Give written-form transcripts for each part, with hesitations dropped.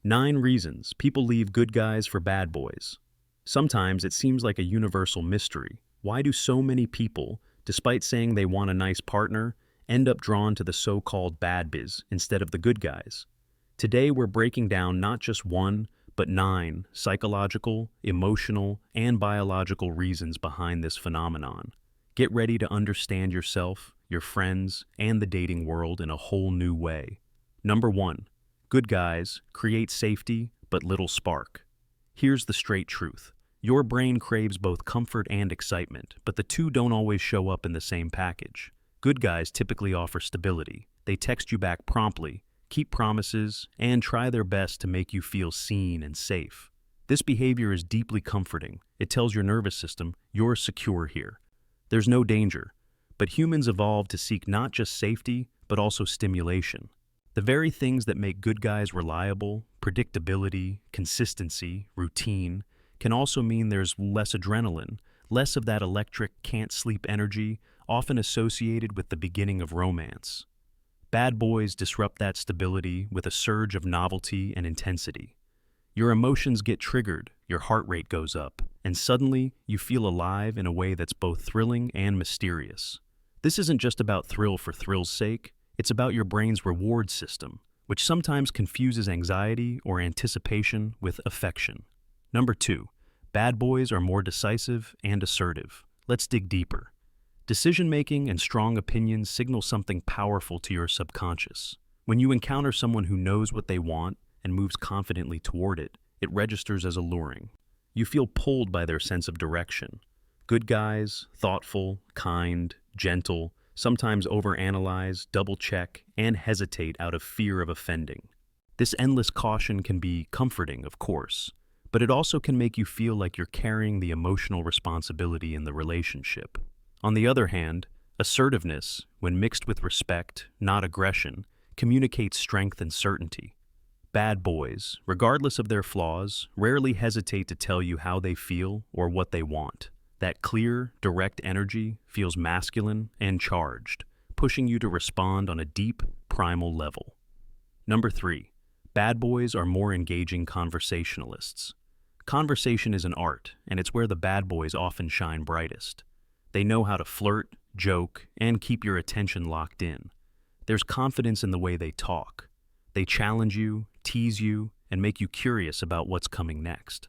9 reasons people leave good guys for bad boys. Sometimes it seems like a universal mystery. Why do so many people, despite saying they want a nice partner, end up drawn to the so-called bad biz instead of the good guys? Today we're breaking down not just one, but 9 psychological, emotional, and biological reasons behind this phenomenon. Get ready to understand yourself, your friends, and the dating world in a whole new way. Number 1. Good guys create safety, but little spark. Here's the straight truth. Your brain craves both comfort and excitement, but the two don't always show up in the same package. Good guys typically offer stability. They text you back promptly, keep promises, and try their best to make you feel seen and safe. This behavior is deeply comforting. It tells your nervous system, you're secure here. There's no danger. But humans evolved to seek not just safety, but also stimulation. The very things that make good guys reliable, predictability, consistency, routine, can also mean there's less adrenaline, less of that electric, can't-sleep energy often associated with the beginning of romance. Bad boys disrupt that stability with a surge of novelty and intensity. Your emotions get triggered, your heart rate goes up, and suddenly you feel alive in a way that's both thrilling and mysterious. This isn't just about thrill for thrill's sake. It's about your brain's reward system, which sometimes confuses anxiety or anticipation with affection. Number 2. Bad boys are more decisive and assertive. Let's dig deeper. Decision-making and strong opinions signal something powerful to your subconscious. When you encounter someone who knows what they want and moves confidently toward it, it registers as alluring. You feel pulled by their sense of direction. Good guys, thoughtful, kind, gentle, sometimes overanalyze, double-check, and hesitate out of fear of offending. This endless caution can be comforting, of course, but it also can make you feel like you're carrying the emotional responsibility in the relationship. On the other hand, assertiveness, when mixed with respect, not aggression, communicates strength and certainty. Bad boys, regardless of their flaws, rarely hesitate to tell you how they feel or what they want. That clear, direct energy feels masculine and charged, pushing you to respond on a deep, primal level. Number 3. Bad boys are more engaging conversationalists. Conversation is an art, and it's where the bad boys often shine brightest. They know how to flirt, joke, and keep your attention locked in. There's confidence in the way they talk. They challenge you, tease you, and make you curious about what's coming next.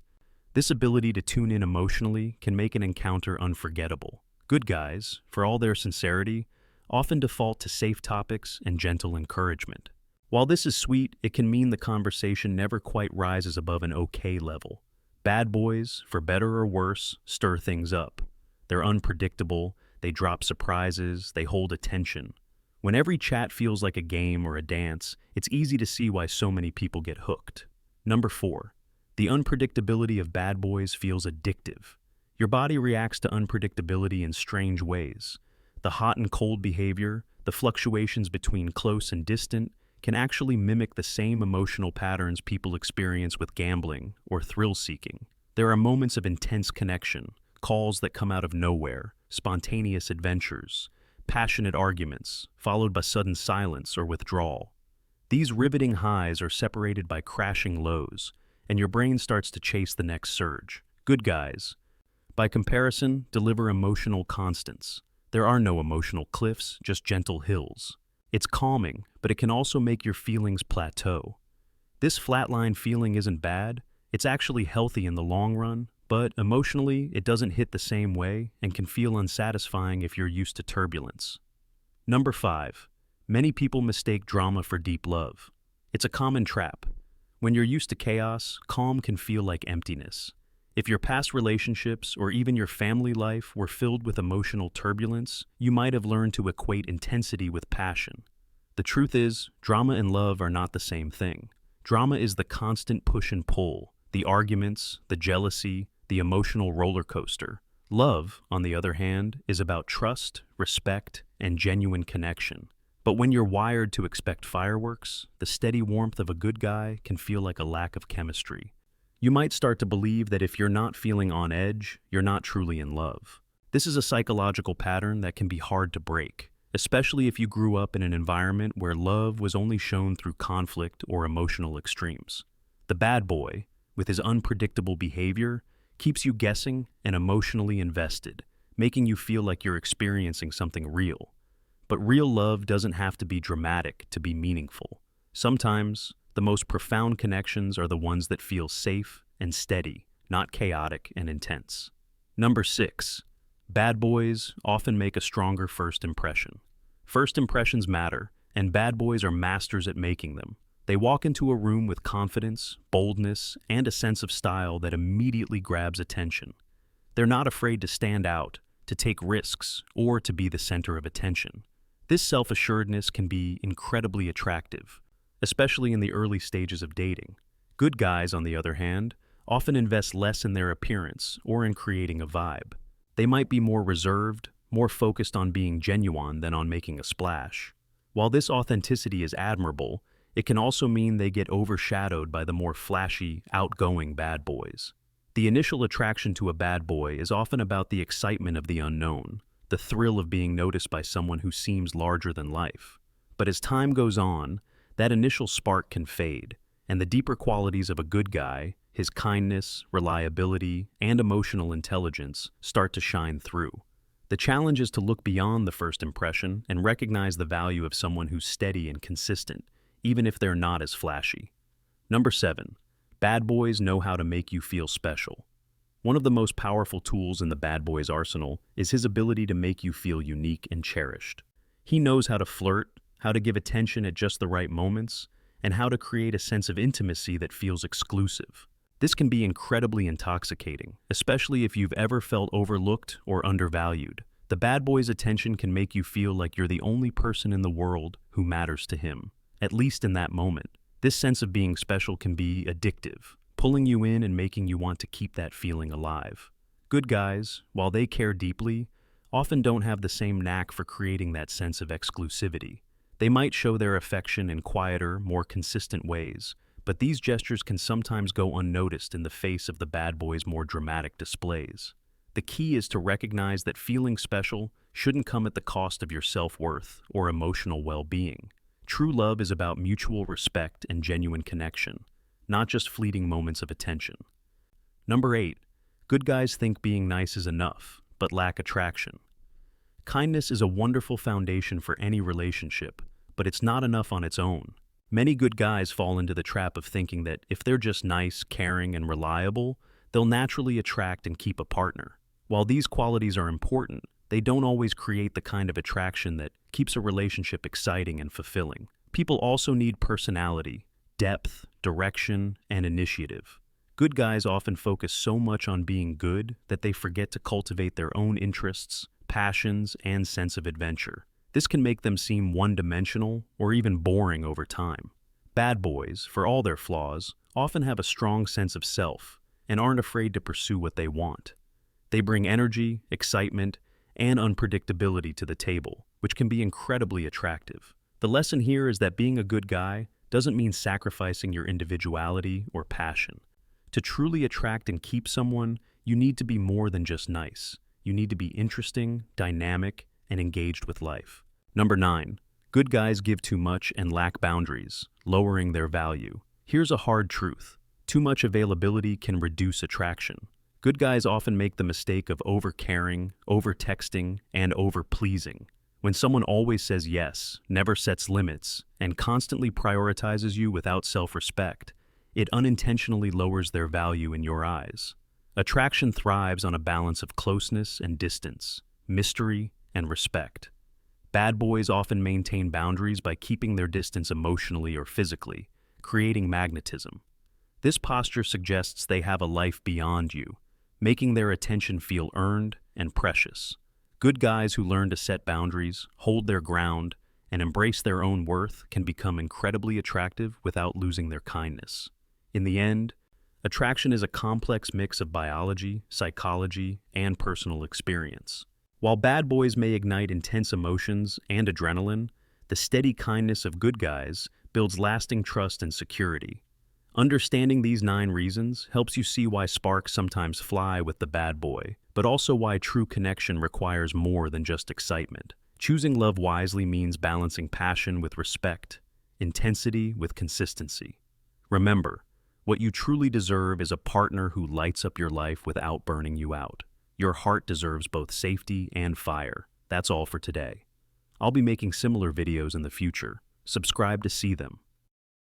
This ability to tune in emotionally can make an encounter unforgettable. Good guys, for all their sincerity, often default to safe topics and gentle encouragement. While this is sweet, it can mean the conversation never quite rises above an okay level. Bad boys, for better or worse, stir things up. They're unpredictable, they drop surprises, they hold attention. When every chat feels like a game or a dance, it's easy to see why so many people get hooked. Number 4. The unpredictability of bad boys feels addictive. Your body reacts to unpredictability in strange ways. The hot and cold behavior, the fluctuations between close and distant, can actually mimic the same emotional patterns people experience with gambling or thrill-seeking. There are moments of intense connection, calls that come out of nowhere, spontaneous adventures, passionate arguments, followed by sudden silence or withdrawal. These riveting highs are separated by crashing lows, and your brain starts to chase the next surge. Good guys, by comparison, deliver emotional constants. There are no emotional cliffs, just gentle hills. It's calming, but it can also make your feelings plateau. This flatline feeling isn't bad, it's actually healthy in the long run, but emotionally, it doesn't hit the same way and can feel unsatisfying if you're used to turbulence. Number 5. Many people mistake drama for deep love. It's a common trap. When you're used to chaos, calm can feel like emptiness. If your past relationships or even your family life were filled with emotional turbulence, you might have learned to equate intensity with passion. The truth is, drama and love are not the same thing. Drama is the constant push and pull, the arguments, the jealousy, the emotional roller coaster. Love, on the other hand, is about trust, respect, and genuine connection. But when you're wired to expect fireworks, the steady warmth of a good guy can feel like a lack of chemistry. You might start to believe that if you're not feeling on edge, you're not truly in love. This is a psychological pattern that can be hard to break, especially if you grew up in an environment where love was only shown through conflict or emotional extremes. The bad boy, with his unpredictable behavior, keeps you guessing and emotionally invested, making you feel like you're experiencing something real. But real love doesn't have to be dramatic to be meaningful. Sometimes, the most profound connections are the ones that feel safe and steady, not chaotic and intense. Number 6. Bad boys often make a stronger first impression. First impressions matter, and bad boys are masters at making them. They walk into a room with confidence, boldness, and a sense of style that immediately grabs attention. They're not afraid to stand out, to take risks, or to be the center of attention. This self-assuredness can be incredibly attractive, especially in the early stages of dating. Good guys, on the other hand, often invest less in their appearance or in creating a vibe. They might be more reserved, more focused on being genuine than on making a splash. While this authenticity is admirable, it can also mean they get overshadowed by the more flashy, outgoing bad boys. The initial attraction to a bad boy is often about the excitement of the unknown, the thrill of being noticed by someone who seems larger than life. But as time goes on, that initial spark can fade, and the deeper qualities of a good guy, his kindness, reliability, and emotional intelligence, start to shine through. The challenge is to look beyond the first impression and recognize the value of someone who's steady and consistent, even if they're not as flashy. Number 7. Bad boys know how to make you feel special. One of the most powerful tools in the bad boy's arsenal is his ability to make you feel unique and cherished. He knows how to flirt, how to give attention at just the right moments, and how to create a sense of intimacy that feels exclusive. This can be incredibly intoxicating, especially if you've ever felt overlooked or undervalued. The bad boy's attention can make you feel like you're the only person in the world who matters to him, at least in that moment. This sense of being special can be addictive, pulling you in and making you want to keep that feeling alive. Good guys, while they care deeply, often don't have the same knack for creating that sense of exclusivity. They might show their affection in quieter, more consistent ways, but these gestures can sometimes go unnoticed in the face of the bad boy's more dramatic displays. The key is to recognize that feeling special shouldn't come at the cost of your self-worth or emotional well-being. True love is about mutual respect and genuine connection, not just fleeting moments of attention. Number 8. Good guys think being nice is enough, but lack attraction. Kindness is a wonderful foundation for any relationship, but it's not enough on its own. Many good guys fall into the trap of thinking that if they're just nice, caring, and reliable, they'll naturally attract and keep a partner. While these qualities are important, they don't always create the kind of attraction that keeps a relationship exciting and fulfilling. People also need personality, depth, direction, and initiative. Good guys often focus so much on being good that they forget to cultivate their own interests, passions, and sense of adventure. This can make them seem one-dimensional or even boring over time. Bad boys, for all their flaws, often have a strong sense of self and aren't afraid to pursue what they want. They bring energy, excitement, and unpredictability to the table, which can be incredibly attractive. The lesson here is that being a good guy doesn't mean sacrificing your individuality or passion. To truly attract and keep someone, you need to be more than just nice. You need to be interesting, dynamic, and engaged with life. Number 9. Good guys give too much and lack boundaries, lowering their value. Here's a hard truth. Too much availability can reduce attraction. Good guys often make the mistake of over-caring, over-texting, and over-pleasing. When someone always says yes, never sets limits, and constantly prioritizes you without self-respect, it unintentionally lowers their value in your eyes. Attraction thrives on a balance of closeness and distance, mystery and respect. Bad boys often maintain boundaries by keeping their distance emotionally or physically, creating magnetism. This posture suggests they have a life beyond you, making their attention feel earned and precious. Good guys who learn to set boundaries, hold their ground, and embrace their own worth can become incredibly attractive without losing their kindness. In the end, attraction is a complex mix of biology, psychology, and personal experience. While bad boys may ignite intense emotions and adrenaline, the steady kindness of good guys builds lasting trust and security. Understanding these 9 reasons helps you see why sparks sometimes fly with the bad boy, but also why true connection requires more than just excitement. Choosing love wisely means balancing passion with respect, intensity with consistency. Remember, What you truly deserve is a partner who lights up your life without burning you out. Your heart deserves both safety and fire. That's all for today. I'll be making similar videos in the future. Subscribe to see them.